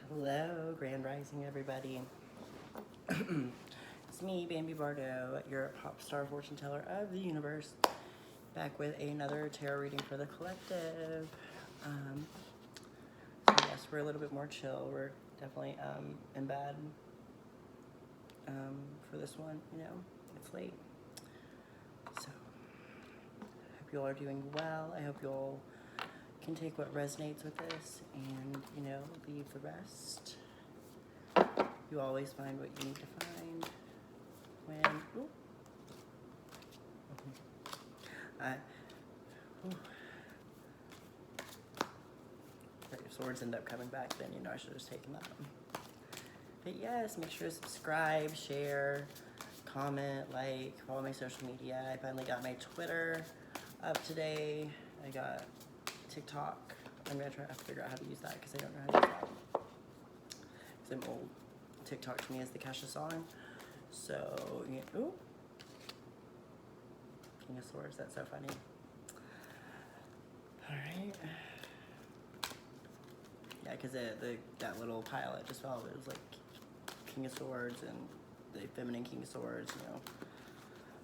Hello, Grand Rising, everybody. It's me, Bambi Bardot, your pop star fortune teller of the universe, back with another tarot reading for the collective. So yes, we're a little bit more chill. We're definitely in bed for this one. You know, it's late. So I hope you all are doing well. I hope you all can take what resonates with this and, you know, leave the rest. You always find what you need to find when if your swords end up coming back, then you know I should have just taken that. But yes, make sure to subscribe, share, comment, like, follow my social media. I finally got my Twitter up today. I got TikTok. I'm gonna try to figure out how to use that because I don't know how to use that. Because I'm old. TikTok to me is the Kesha song. So, yeah, ooh. King of Swords, that's so funny. Alright. Yeah, because that little pile it just fell, it was like King of Swords and the feminine King of Swords, you know,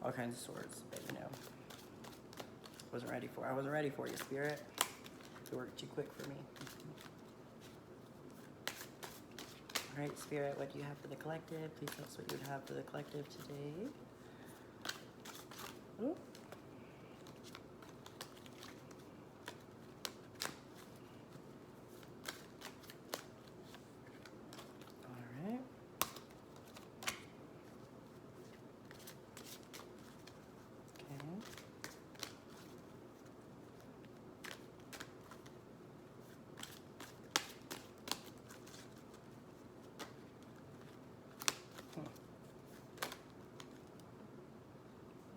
all kinds of swords, but you know, I wasn't ready for you, Spirit. It worked too quick for me. Alright, Spirit, what do you have for the collective? Please tell us what you would have for the collective today. Ooh. Alright. Okay.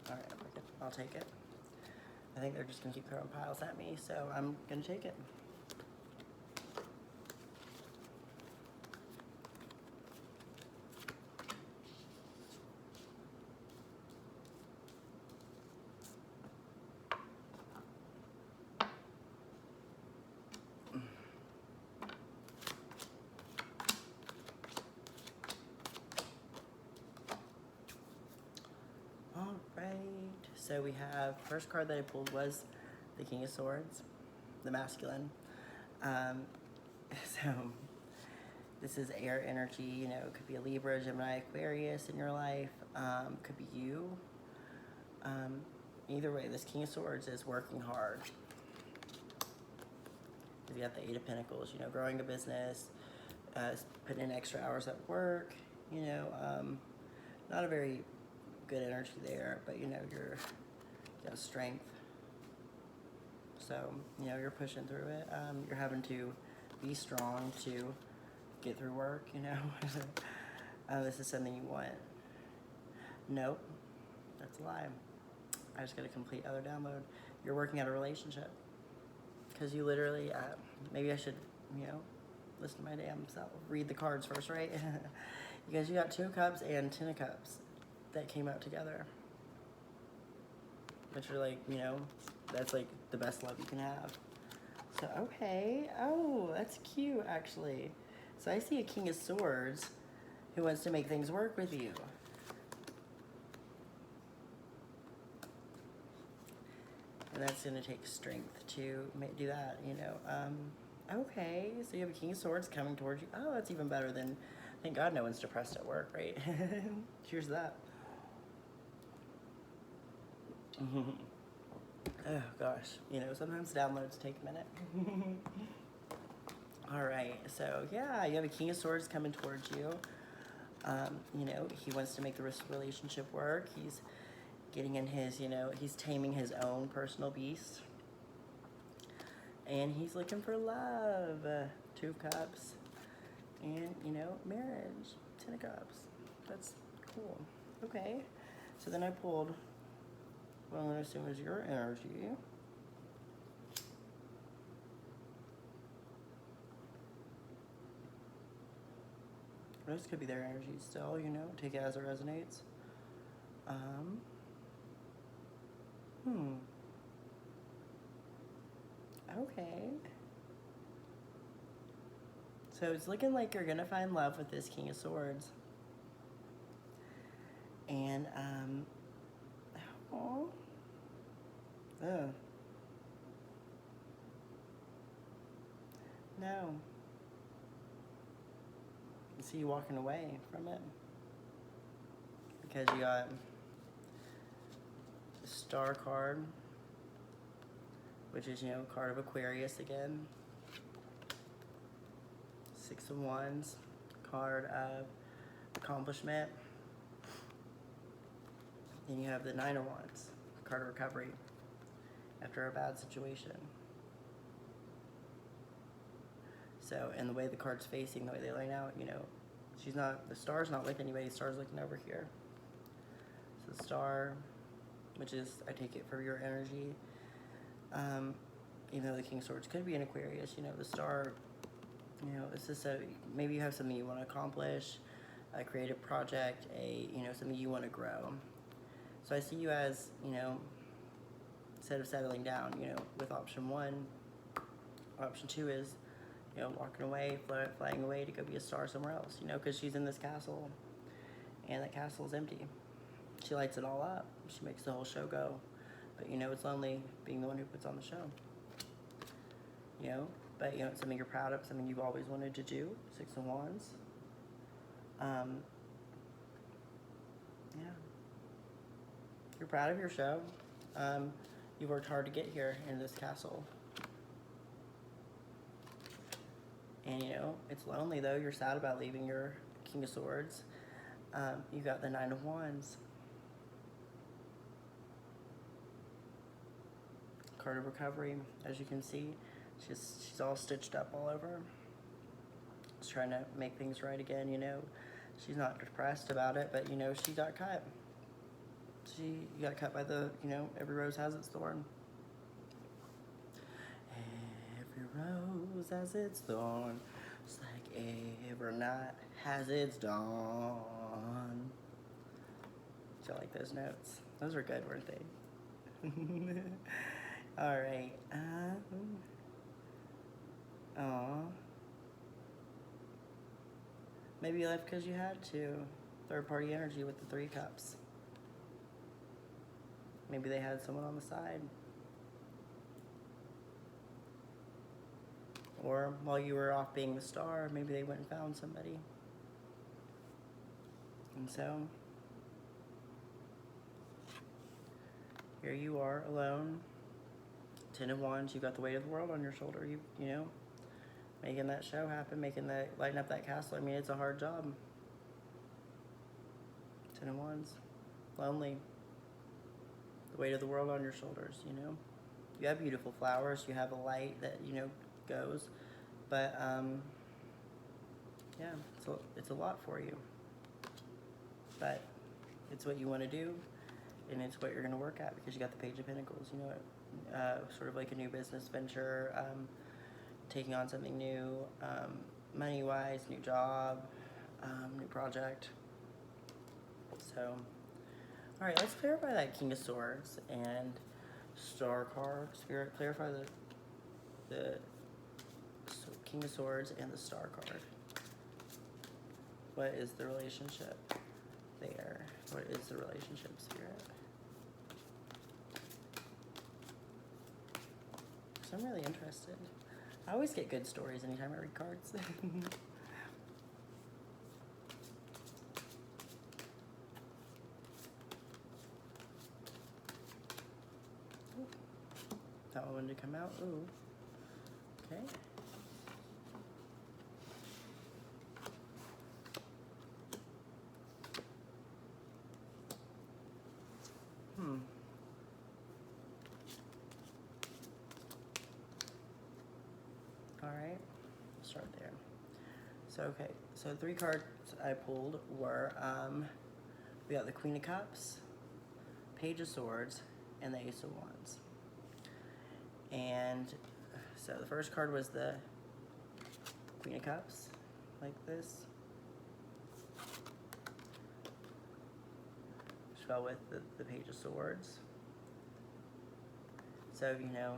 Alright, I'll take it. I think they're just gonna keep throwing piles at me, so I'm gonna take it. Alright, so we have, first card that I pulled was the King of Swords, the masculine. So this is air energy, you know, it could be a Libra, Gemini, Aquarius in your life, could be you. Either way, this King of Swords is working hard. You got the Eight of Pentacles, you know, growing a business, putting in extra hours at work, you know, not a very good energy there, but you know, you got strength. So, you know, you're pushing through it. You're having to be strong to get through work, you know. This is something you want. Nope, that's a lie. I just got a complete other download. You're working out a relationship. Because you literally, maybe I should, you know, listen to my damn self. Read the cards first, right? Because you got Two of Cups and Ten of Cups that came out together. Which are like, you know, that's like the best love you can have. So, okay. Oh, that's cute, actually. So I see a King of Swords who wants to make things work with you. And that's going to take strength to do that, you know. Okay, so you have a King of Swords coming towards you. Oh, that's even better than, thank God no one's depressed at work, right? Cheers to that. Oh, gosh. You know, sometimes downloads take a minute. All right, so yeah, you have a King of Swords coming towards you. You know, he wants to make the relationship work. He's getting in his, you know, he's taming his own personal beast. And he's looking for love. Two of Cups. And, you know, marriage. Ten of Cups. That's cool. Okay. So then I pulled, what I'm going to assume is your energy. This could be their energy still, you know. Take it as it resonates. Okay. So it's looking like you're gonna find love with this King of Swords. And, oh, no. I see you walking away from it. Because you got the Star card, which is, you know, card of Aquarius again. Six of Wands, card of accomplishment. Then you have the Nine of Wands, card of recovery after a bad situation. So, and the way the card's facing, the way they lay out, you know, the star's not with anybody, the star's looking over here. So the star, which is, I take it for your energy, even though the King of Swords could be an Aquarius, you know, the star, you know, it's just maybe you have something you want to accomplish, a creative project, you know, something you want to grow. So I see you as, you know, instead of settling down, you know, with option one, option two is, you know, walking away, flying away to go be a star somewhere else, you know, because she's in this castle, and that castle is empty. She lights it all up. She makes the whole show go. But, you know, it's lonely being the one who puts on the show. You know, but, you know, it's something you're proud of, something you've always wanted to do. Six of Wands. Yeah. You're proud of your show. You worked hard to get here in this castle. And, you know, it's lonely, though. You're sad about leaving your King of Swords. You got the Nine of Wands. Card of recovery, as you can see. She's all stitched up all over. She's trying to make things right again, you know. She's not depressed about it, but, you know, she got cut. She got cut by the, you know, every rose has its thorn. Every rose has its thorn, just like every night has its dawn. Do you like those notes? Those were good, weren't they? All right. Maybe you left because you had to. Third-party energy with the Three Cups. Maybe they had someone on the side. Or while you were off being the star, maybe they went and found somebody. And so, here you are alone. Ten of Wands, you got the weight of the world on your shoulder. You know, making that show happen, lighting up that castle. I mean, it's a hard job. Ten of Wands, lonely. The weight of the world on your shoulders, you know. You have beautiful flowers. You have a light that, you know, goes. But, yeah, it's a lot for you. But it's what you want to do, and it's what you're going to work at, because you got the Page of Pentacles, you know, sort of like a new business venture, taking on something new, money-wise, new job, new project. So, all right, let's clarify that King of Swords and Star card. Spirit, clarify the King of Swords and the Star card. What is the relationship there? What is the relationship, Spirit? So I'm really interested. I always get good stories anytime I read cards. That one to come out. Ooh. Okay. All right. Start there. So, okay. So the three cards I pulled were, we got the Queen of Cups, Page of Swords, and the Ace of Wands. And so the first card was the Queen of Cups, like this. Which fell with the Page of Swords. So, you know,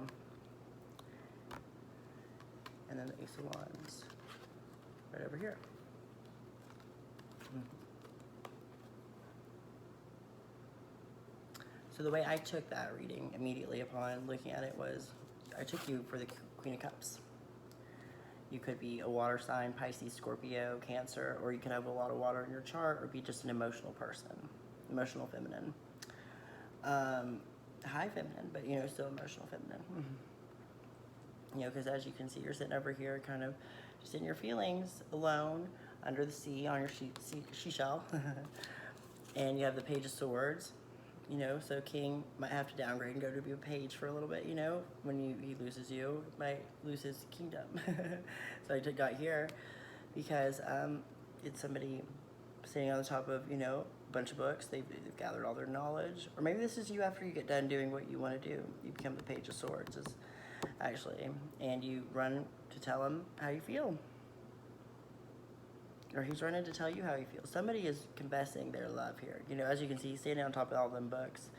and then the Ace of Wands. right over here. So the way I took that reading immediately upon looking at it was, I took you for the Queen of Cups. You could be a water sign, Pisces, Scorpio, Cancer, or you could have a lot of water in your chart, or be just an emotional person, emotional feminine. High feminine, but still emotional feminine. Because as you can see, you're sitting over here kind of just in your feelings, alone, under the sea, on your seashell. And you have the Page of Swords. So King might have to downgrade and go to be a page for a little bit, when he loses you, might lose his kingdom. So I got here because it's somebody sitting on the top of, a bunch of books. They've gathered all their knowledge. Or maybe this is you after you get done doing what you want to do. You become the Page of Swords, actually. And you run to tell him how you feel. Or he's running to tell you how he feels. Somebody is confessing their love here. As you can see, he's standing on top of all them books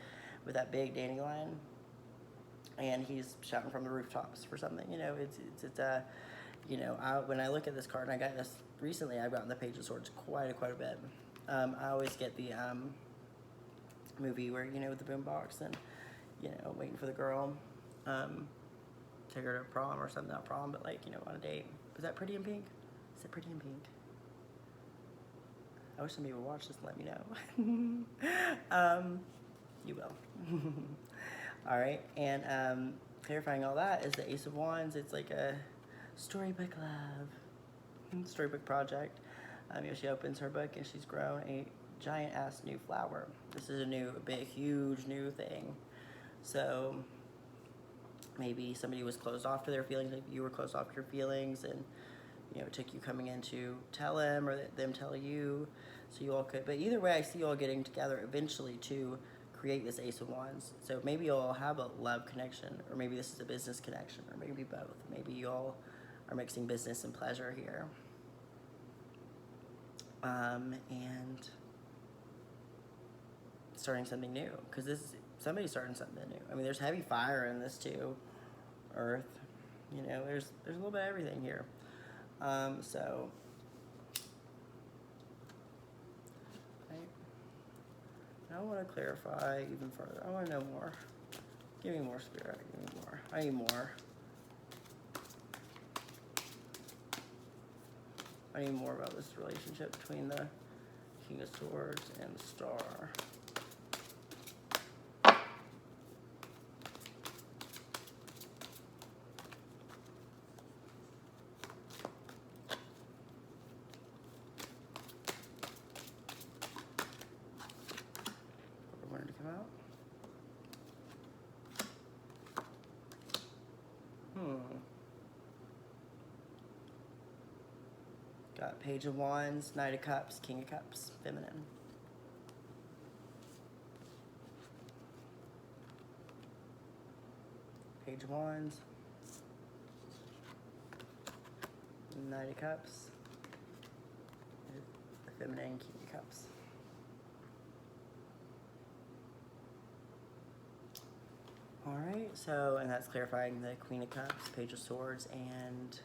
with that big dandelion, and he's shouting from the rooftops for something. When I look at this card, and I got this recently, I've gotten the Page of Swords quite a bit. I always get the movie where with the boombox and waiting for the girl, take her to prom or something, not prom, but on a date. Is that Pretty in Pink? Is it Pretty in Pink? I wish somebody would watch this and let me know. You will. All right, and clarifying all that is the Ace of Wands. It's like a storybook love, storybook project. She opens her book and she's grown a giant ass new flower. This is a new, big, huge new thing. So maybe somebody was closed off to their feelings. Maybe you were closed off to your feelings, and it took you coming in to tell them, or them tell you, so you all could. But either way, I see you all getting together eventually to create this Ace of Wands. So maybe you all have a love connection, or maybe this is a business connection, or maybe both. Maybe you all are mixing business and pleasure here. And starting something new, because somebody's starting something new. There's heavy fire in this too. Earth, there's a little bit of everything here. So I want to clarify even further. I want to know more. Give me more, Spirit. Give me more. I need more. I need more about this relationship between the King of Swords and the Star. Wanted to come out. Got Page of Wands, Knight of Cups, King of Cups, feminine. Page of Wands, Knight of Cups, the feminine, King of Cups. All right, so, and that's clarifying the Queen of Cups, Page of Swords, and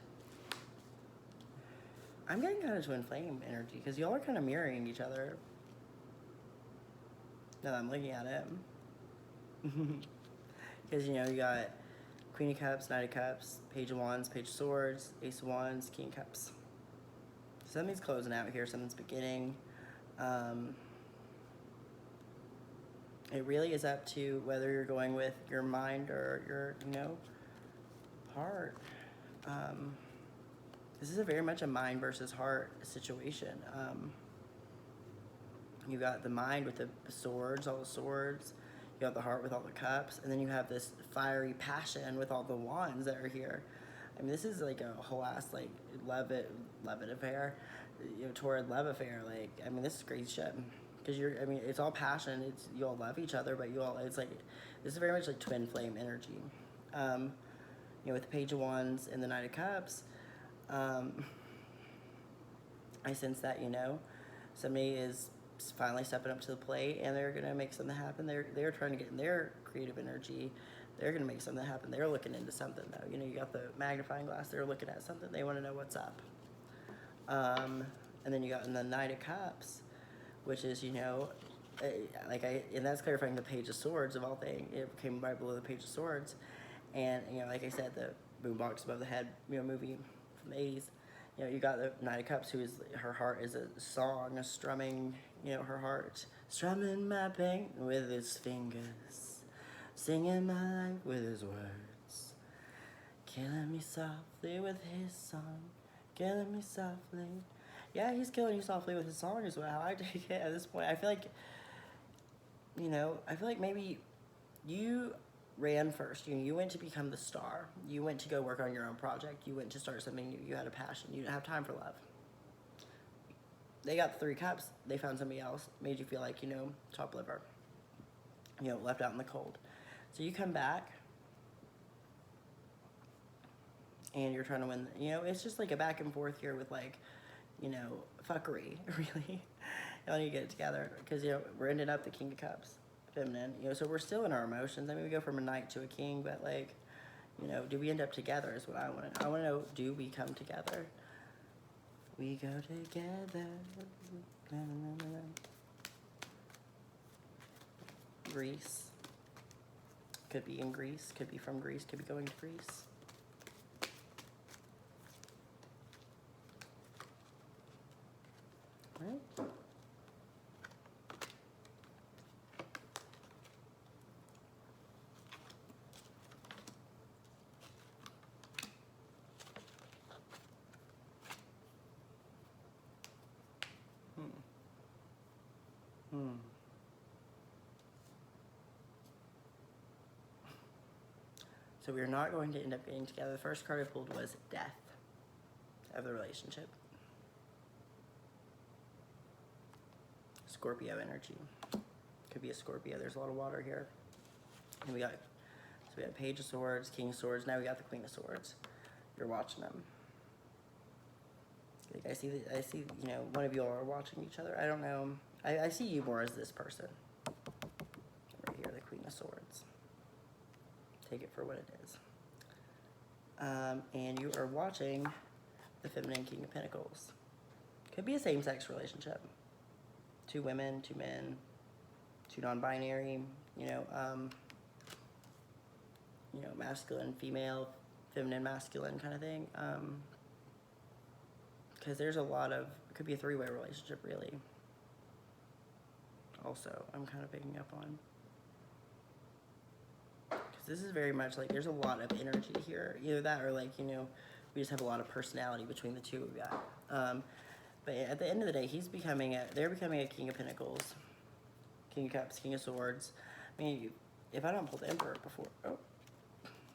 I'm getting kind of twin flame energy, because y'all are kind of mirroring each other. Now that I'm looking at it. Because, you got Queen of Cups, Knight of Cups, Page of Wands, Page of Swords, Ace of Wands, King of Cups. Something's closing out here, something's beginning. It really is up to whether you're going with your mind or your, heart. This is very much a mind versus heart situation. You got the mind with the swords, all the swords. You got the heart with all the cups. And then you have this fiery passion with all the wands that are here. This is like a whole ass, love it affair. Torrid love affair. This is crazy shit. Because it's all passion. You all love each other, but this is very much like twin flame energy. With the Page of Wands and the Knight of Cups, I sense that, somebody is finally stepping up to the plate and they're going to make something happen. They're trying to get in their creative energy. They're going to make something happen. They're looking into something, though. You got the magnifying glass. They're looking at something. They want to know what's up. And then you got in the Knight of Cups, which is, and that's clarifying the Page of Swords of all things. It came right below the Page of Swords. And, like I said, the Boombox Above the Head, movie from the 80s. You got the Knight of Cups, her heart is a song, a strumming, her heart. Strumming my pain with his fingers, singing my life with his words. Killing me softly with his song, killing me softly. Yeah, he's killing you softly with his song is how I take it at this point. I feel like maybe you ran first. You went to become the star. You went to go work on your own project. You went to start something new. You had a passion. You didn't have time for love. They got the 3 cups. They found somebody else. Made you feel like, top liver. Left out in the cold. So you come back. And you're trying to win. It's just like a back and forth here with fuckery, really. Y'all need to get it together. Because, we're ending up the King of Cups. Feminine, so we're still in our emotions. I mean, we go from a knight to a king, but do we end up together is what I want to know. Do we come together? We go together. Greece. Could be in Greece, could be from Greece, could be going to Greece. Right? So we're not going to end up getting together. The first card I pulled was death of the relationship. Scorpio energy. Could be a Scorpio. There's a lot of water here. And we got Page of Swords, King of Swords. Now we got the Queen of Swords. You're watching them. Like I see, one of you all are watching each other. I don't know. I see you more as this person. Right here, the Queen of Swords. Take it for what it is. And you are watching the feminine King of Pentacles. Could be a same-sex relationship. 2 women, 2 men, 2 non-binary, masculine, female, feminine, masculine kind of thing. Because there's a lot of, it could be a 3-way relationship, really. Also, I'm kind of picking up on. Because this is very much like, there's a lot of energy here. Either that or we just have a lot of personality between the two of you. But at the end of the day, they're becoming a King of Pentacles, King of Cups, King of Swords. I mean, if I don't pull the Emperor before,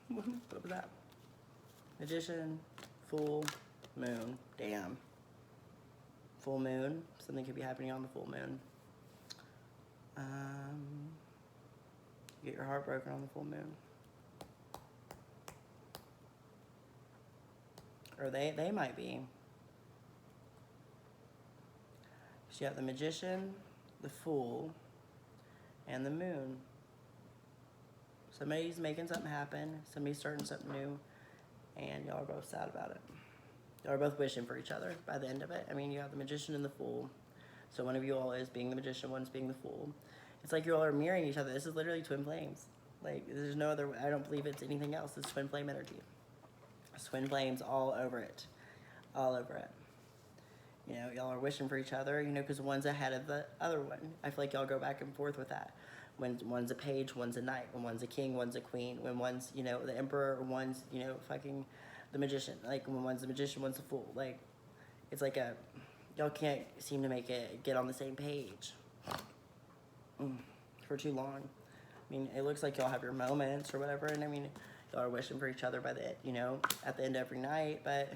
what was that? Magician, Full Moon, damn. Full Moon, something could be happening on the full moon. Get your heart broken on the full moon. Or they might be. So you have the Magician, the Fool, and the Moon. Somebody's making something happen. Somebody's starting something new. And y'all are both sad about it. Y'all are both wishing for each other by the end of it. I mean, you have the Magician and the Fool. So one of you all is being the Magician, one's being the Fool. It's like you all are mirroring each other. This is literally twin flames. Like, there's no other, I don't believe it's anything else. It's twin flame energy. It's twin flames all over it. All over it. Y'all are wishing for each other, because one's ahead of the other one. I feel like y'all go back and forth with that. When one's a page, one's a knight. When one's a king, one's a queen. When one's, the emperor, one's, fucking the magician. Like, when one's the magician, one's the fool. Like, it's like y'all can't seem to make it get on the same page for too long. I mean, it looks like y'all have your moments or whatever, and I mean, y'all are wishing for each other by the, at the end of every night, but...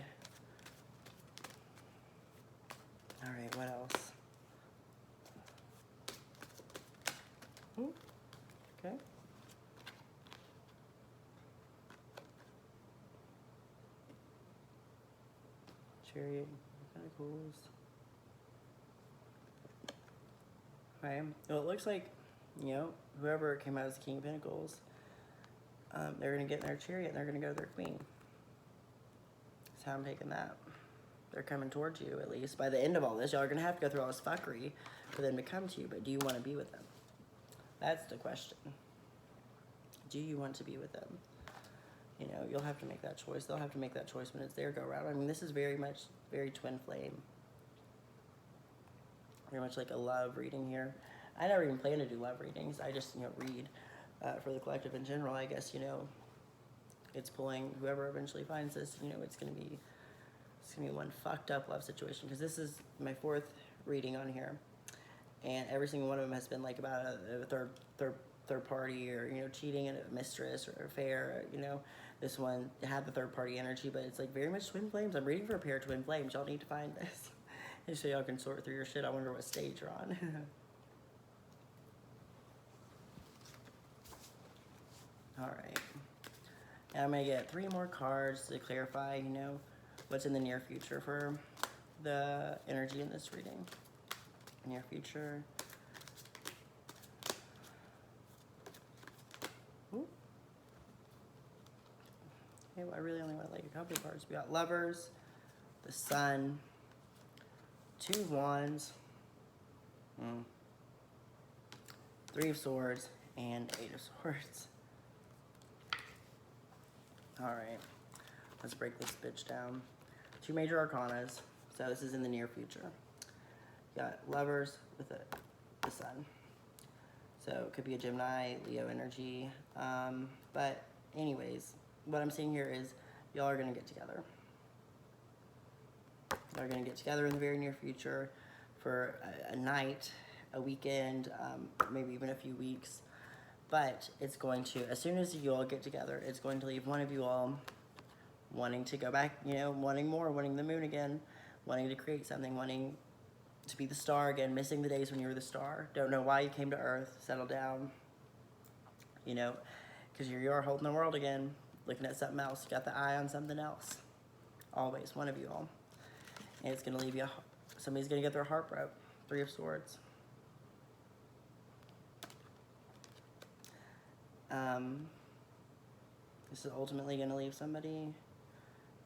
All right, what else? Okay. Chariot, Pentacles. Okay. Well, it looks like, whoever came out as King of Pentacles, they're going to get in their chariot and they're going to go to their queen. That's how I'm taking that. They're coming towards you, at least. By the end of all this, y'all are going to have to go through all this fuckery for them to come to you. But do you want to be with them? That's the question. Do you want to be with them? You know, you'll have to make that choice. They'll have to make that choice when it's their go-round. I mean, this is very twin flame. Very much like a love reading here. I never even plan to do love readings. I just, read for the collective in general. I guess, it's pulling whoever eventually finds this, it's going to be one fucked up love situation. Because this is my 4th reading on here. And every single one of them has been like about a third party, or, cheating and a mistress or affair, This one had the third party energy, but it's like very much twin flames. I'm reading for a pair of twin flames. Y'all need to find this. And so y'all can sort through your shit. I wonder what stage you're on. All right. Now I'm going to get 3 more cards to clarify, what's in the near future for the energy in this reading. Near future. Ooh. Okay, well, I really only want like a couple of cards. We got Lovers, the Sun, 2 of Wands, 3 of Swords, and 8 of Swords. Alright, let's break this bitch down. 2 major arcanas, so this is in the near future. You got Lovers with the Sun. So it could be a Gemini, Leo energy. But anyways, what I'm seeing here is y'all are going to get together. Y'all are going to get together in the very near future for a night, a weekend, maybe even a few weeks. But it's going to, as soon as you all get together, it's going to leave one of you all wanting to go back, wanting more, wanting the moon again, wanting to create something, wanting to be the star again, missing the days when you were the star. Don't know why you came to Earth, settle down, because you are holding the world again, looking at something else. You got the eye on something else. Always, one of you all. And it's going to leave you, somebody's going to get their heart broke. 3 of Swords. This is ultimately going to leave somebody,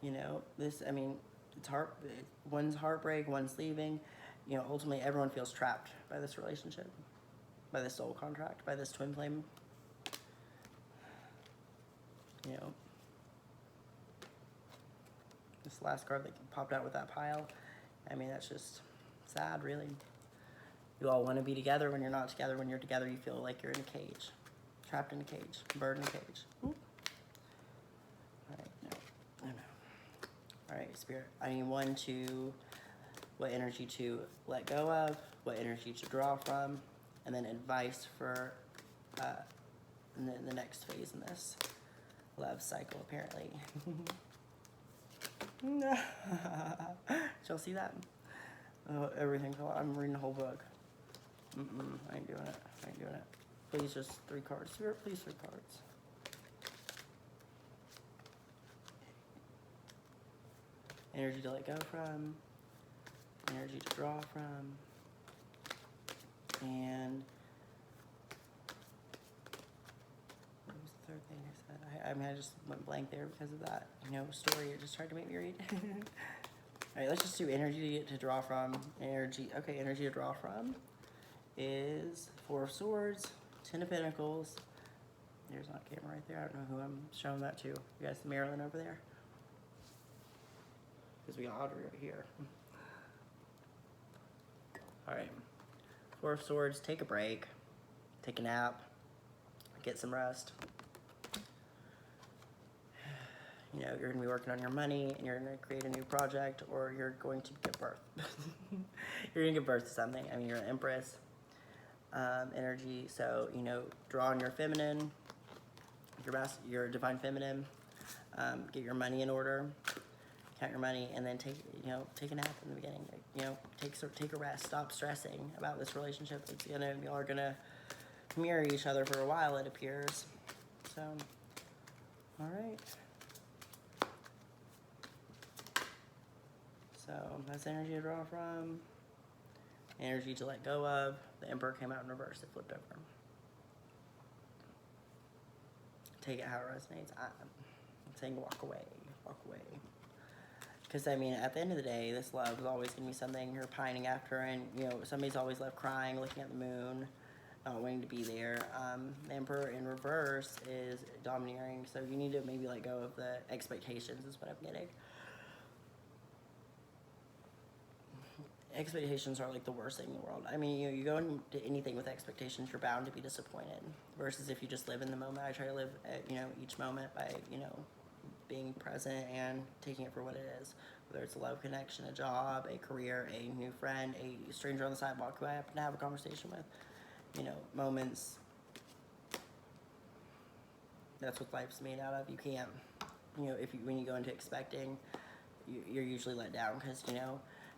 it's one's heartbreak, one's leaving. Ultimately everyone feels trapped by this relationship, by this soul contract, by this twin flame. This last card that popped out with that pile, that's just sad, really. You all want to be together when you're not together. When you're together, you feel like you're in a cage. Trapped in a cage, bird in a cage. Ooh. All right, no. All right, Spirit. I need what energy to let go of, what energy to draw from, and then advice for the next phase in this love cycle, apparently. Did y'all see that? Oh, everything. I'm reading the whole book. I ain't doing it. Please, just 3 cards. Spirit, please, 3 cards. Energy to let go from. Energy to draw from. And what was the 3rd thing I said? I just went blank there because of that, story it just tried to make me read. All right, let's just do energy to draw from. Energy to draw from is 4 of Swords, 10 of Pentacles. There's not a camera right there. I don't know who I'm showing that to. You guys, Marilyn over there? Because we got Audrey right here. All right. 4 of Swords, take a break. Take a nap. Get some rest. You're going to be working on your money, and you're going to create a new project, or you're going to give birth. You're going to give birth to something. You're an Empress energy, so, draw on your feminine, your divine feminine, get your money in order, count your money, and then take a nap in the beginning. Take a rest. Stop stressing about this relationship. Y'all are going to mirror each other for a while, it appears. So, all right. So that's energy to draw from, energy to let go of. The Emperor came out in reverse, it flipped over. Take it how it resonates. I'm saying walk away, walk away. Because, I mean, at the end of the day, this love is always going to be something you're pining after, and, you know, somebody's always left crying, looking at the moon, not wanting to be there. The Emperor in reverse is domineering, so you need to maybe let go of the expectations, is what I'm getting. Expectations are like the worst thing in the world. I mean, you go into anything with expectations, you're bound to be disappointed. Versus if you just live in the moment. I try to live, each moment by, being present and taking it for what it is. Whether it's a love connection, a job, a career, a new friend, a stranger on the sidewalk who I happen to have a conversation with. Moments. That's what life's made out of. You can't, when you go into expecting, you're usually let down because,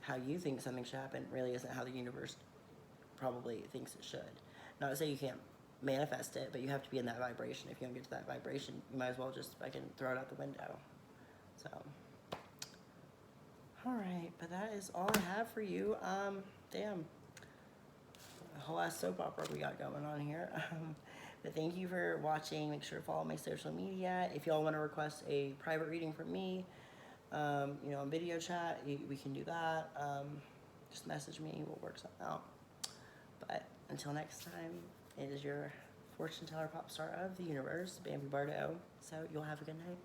how you think something should happen really isn't how the universe probably thinks it should. Not to say you can't manifest it, but you have to be in that vibration. If you don't get to that vibration, you might as well just fucking throw it out the window. So, all right, but that is all I have for you. Damn, a whole ass soap opera we got going on here. But thank you for watching. Make sure to follow my social media. If y'all want to request a private reading from me, on video chat, we can do that. Just message me, we'll work something out. But until next time, it is your fortune teller pop star of the universe, Bambi Bardo. So you'll have a good night.